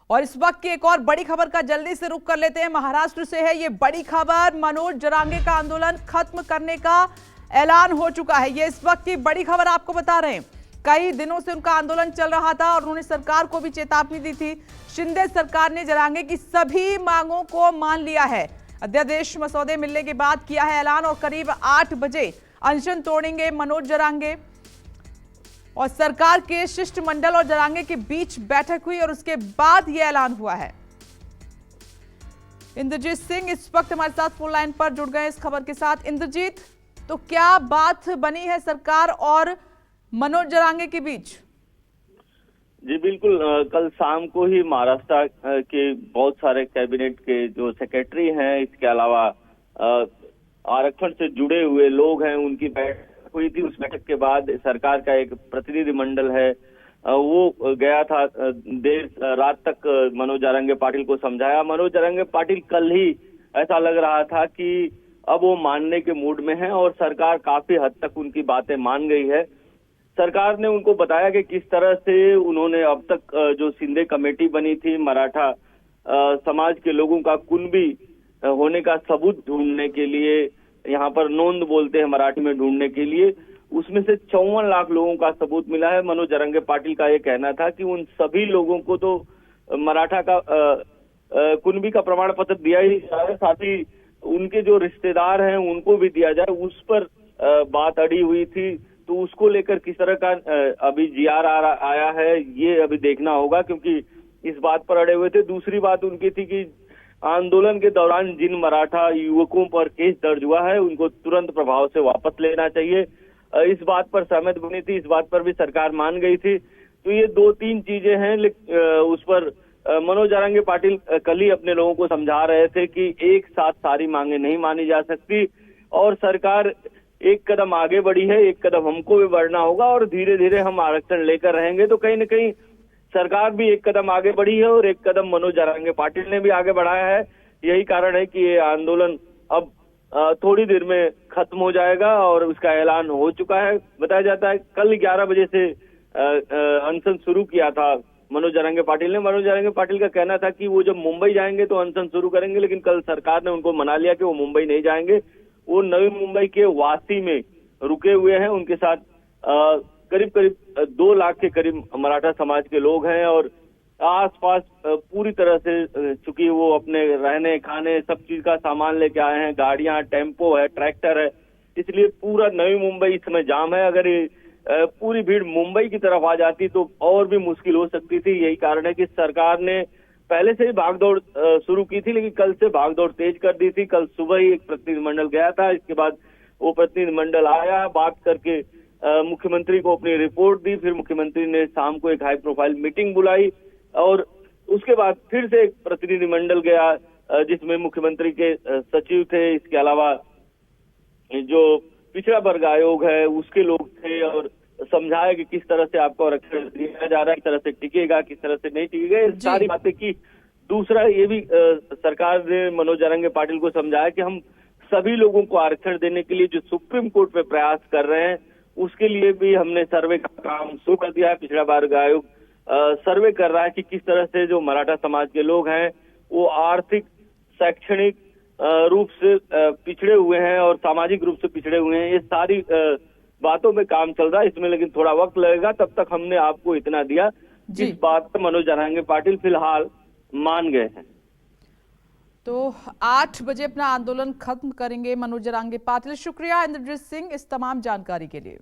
और इस वक्त की एक और बड़ी खबर का जल्दी से रुख कर लेते हैं। महाराष्ट्र से है ये बड़ी खबर। मनोज जरांगे का आंदोलन खत्म करने का ऐलान हो चुका है। ये इस वक्त की बड़ी खबर आपको बता रहे हैं। कई दिनों से उनका आंदोलन चल रहा था और उन्होंने सरकार को भी चेतावनी दी थी। शिंदे सरकार ने जरांगे की सभी मांगों को मान लिया है। अध्यादेश मसौदे मिलने के बाद किया है ऐलान और करीब 8 बजे अनशन तोड़ेंगे मनोज जरांगे। और सरकार के शिष्टमंडल और जरांगे के बीच बैठक हुई और उसके बाद यह ऐलान हुआ है। इंद्रजीत सिंह इस वक्त हमारे साथ फोन लाइन पर जुड़ गए इस खबर के साथ। इंद्रजीत, तो क्या बात बनी है सरकार और मनोज जरांगे के बीच? जी बिल्कुल, कल शाम को ही महाराष्ट्र के बहुत सारे कैबिनेट के जो सेक्रेटरी हैं, इसके अलावा आरक्षण से जुड़े हुए लोग हैं, उनकी बैठक हुई थी। उस बैठक के बाद सरकार का एक प्रतिनिधि मंडल है वो गया था। देर रात तक मनोज जरांगे पाटिल को समझाया। मनोज जरांगे पाटिल कल ही ऐसा लग रहा था कि अब वो मानने के मूड में है और सरकार काफी हद तक उनकी बातें मान गई है। सरकार ने उनको बताया कि किस तरह से उन्होंने अब तक जो शिंदे कमेटी बनी थी, मराठा समाज के लोगों का कुणबी होने का सबूत ढूंढने के लिए, यहाँ पर नोंद बोलते हैं मराठी में, ढूंढने के लिए, उसमें से 54 लाख लोगों का सबूत मिला है। मनोज जरांगे पाटिल का ये कहना था कि उन सभी लोगों को तो मराठा का कुणबी का प्रमाण पत्र दिया ही जाए, साथ ही उनके जो रिश्तेदार हैं उनको भी दिया जाए। उस पर बात अड़ी हुई थी, तो उसको लेकर किस तरह का अभी जीआर आया है ये अभी देखना होगा, क्योंकि इस बात पर अड़े हुए थे। दूसरी बात उनकी थी कि आंदोलन के दौरान जिन मराठा युवकों पर केस दर्ज हुआ है उनको तुरंत प्रभाव से वापस लेना चाहिए। इस बात पर सहमत बनी थी, इस बात पर भी सरकार मान गई थी। तो ये 2-3 चीजें हैं, उस पर मनोज जरांगे पाटिल कल ही अपने लोगों को समझा रहे थे कि एक साथ सारी मांगे नहीं मानी जा सकती और सरकार एक कदम आगे बढ़ी है, एक कदम हमको भी बढ़ना होगा और धीरे धीरे हम आरक्षण लेकर रहेंगे। तो कहीं न कहीं सरकार भी एक कदम आगे बढ़ी है और एक कदम मनोज जरांगे पाटिल ने भी आगे बढ़ाया है। यही कारण है कि ये आंदोलन अब थोड़ी देर में खत्म हो जाएगा और उसका ऐलान हो चुका है। बताया जाता है कल 11 बजे से अनशन शुरू किया था मनोज जरांगे पाटिल ने। मनोज जरांगे पाटिल का कहना था कि वो जब मुंबई जाएंगे तो अनशन शुरू करेंगे, लेकिन कल सरकार ने उनको मना लिया कि वो मुंबई नहीं जाएंगे। वो नवी मुंबई के वासी में रुके हुए हैं। उनके साथ करीब 2 लाख के करीब मराठा समाज के लोग हैं और आसपास पूरी तरह से चूंकि वो अपने रहने खाने सब चीज का सामान लेके आए हैं, गाड़ियां, टेम्पो है, ट्रैक्टर है, इसलिए पूरा नवी मुंबई इस समय जाम है। अगर पूरी भीड़ मुंबई की तरफ आ जाती तो और भी मुश्किल हो सकती थी। यही कारण है कि सरकार ने पहले से ही भागदौड़ शुरू की थी, लेकिन कल से भागदौड़ तेज कर दी थी। कल सुबह ही एक प्रतिनिधिमंडल गया था, इसके बाद वो प्रतिनिधिमंडल आया, बात करके मुख्यमंत्री को अपनी रिपोर्ट दी। फिर मुख्यमंत्री ने शाम को एक हाई प्रोफाइल मीटिंग बुलाई और उसके बाद फिर से एक प्रतिनिधिमंडल गया जिसमें मुख्यमंत्री के सचिव थे, इसके अलावा जो पिछड़ा वर्ग आयोग है उसके लोग थे और समझाया कि किस तरह से आपको आरक्षण दिया जा रहा है, किस तरह से टिकेगा, किस तरह से नहीं टिकेगा, सारी बातें की। दूसरा ये भी सरकार ने मनोज जरांगे पाटिल को समझाया कि हम सभी लोगों को आरक्षण देने के लिए जो सुप्रीम कोर्ट में प्रयास कर रहे हैं उसके लिए भी हमने सर्वे का काम शुरू कर दिया है। पिछड़ा वर्ग आयोग सर्वे कर रहा है कि किस तरह से जो मराठा समाज के लोग हैं वो आर्थिक, शैक्षणिक रूप से पिछड़े हुए हैं और सामाजिक रूप से पिछड़े हुए हैं। ये सारी बातों में काम चल रहा है इसमें, लेकिन थोड़ा वक्त लगेगा। तब तक हमने आपको इतना दिया। इस बात पर मनोज जरांगे पाटिल फिलहाल मान गए हैं। तो 8 बजे अपना आंदोलन खत्म करेंगे मनोज जरांगे पाटिल। शुक्रिया इंद्रजीत सिंह इस तमाम जानकारी के लिए।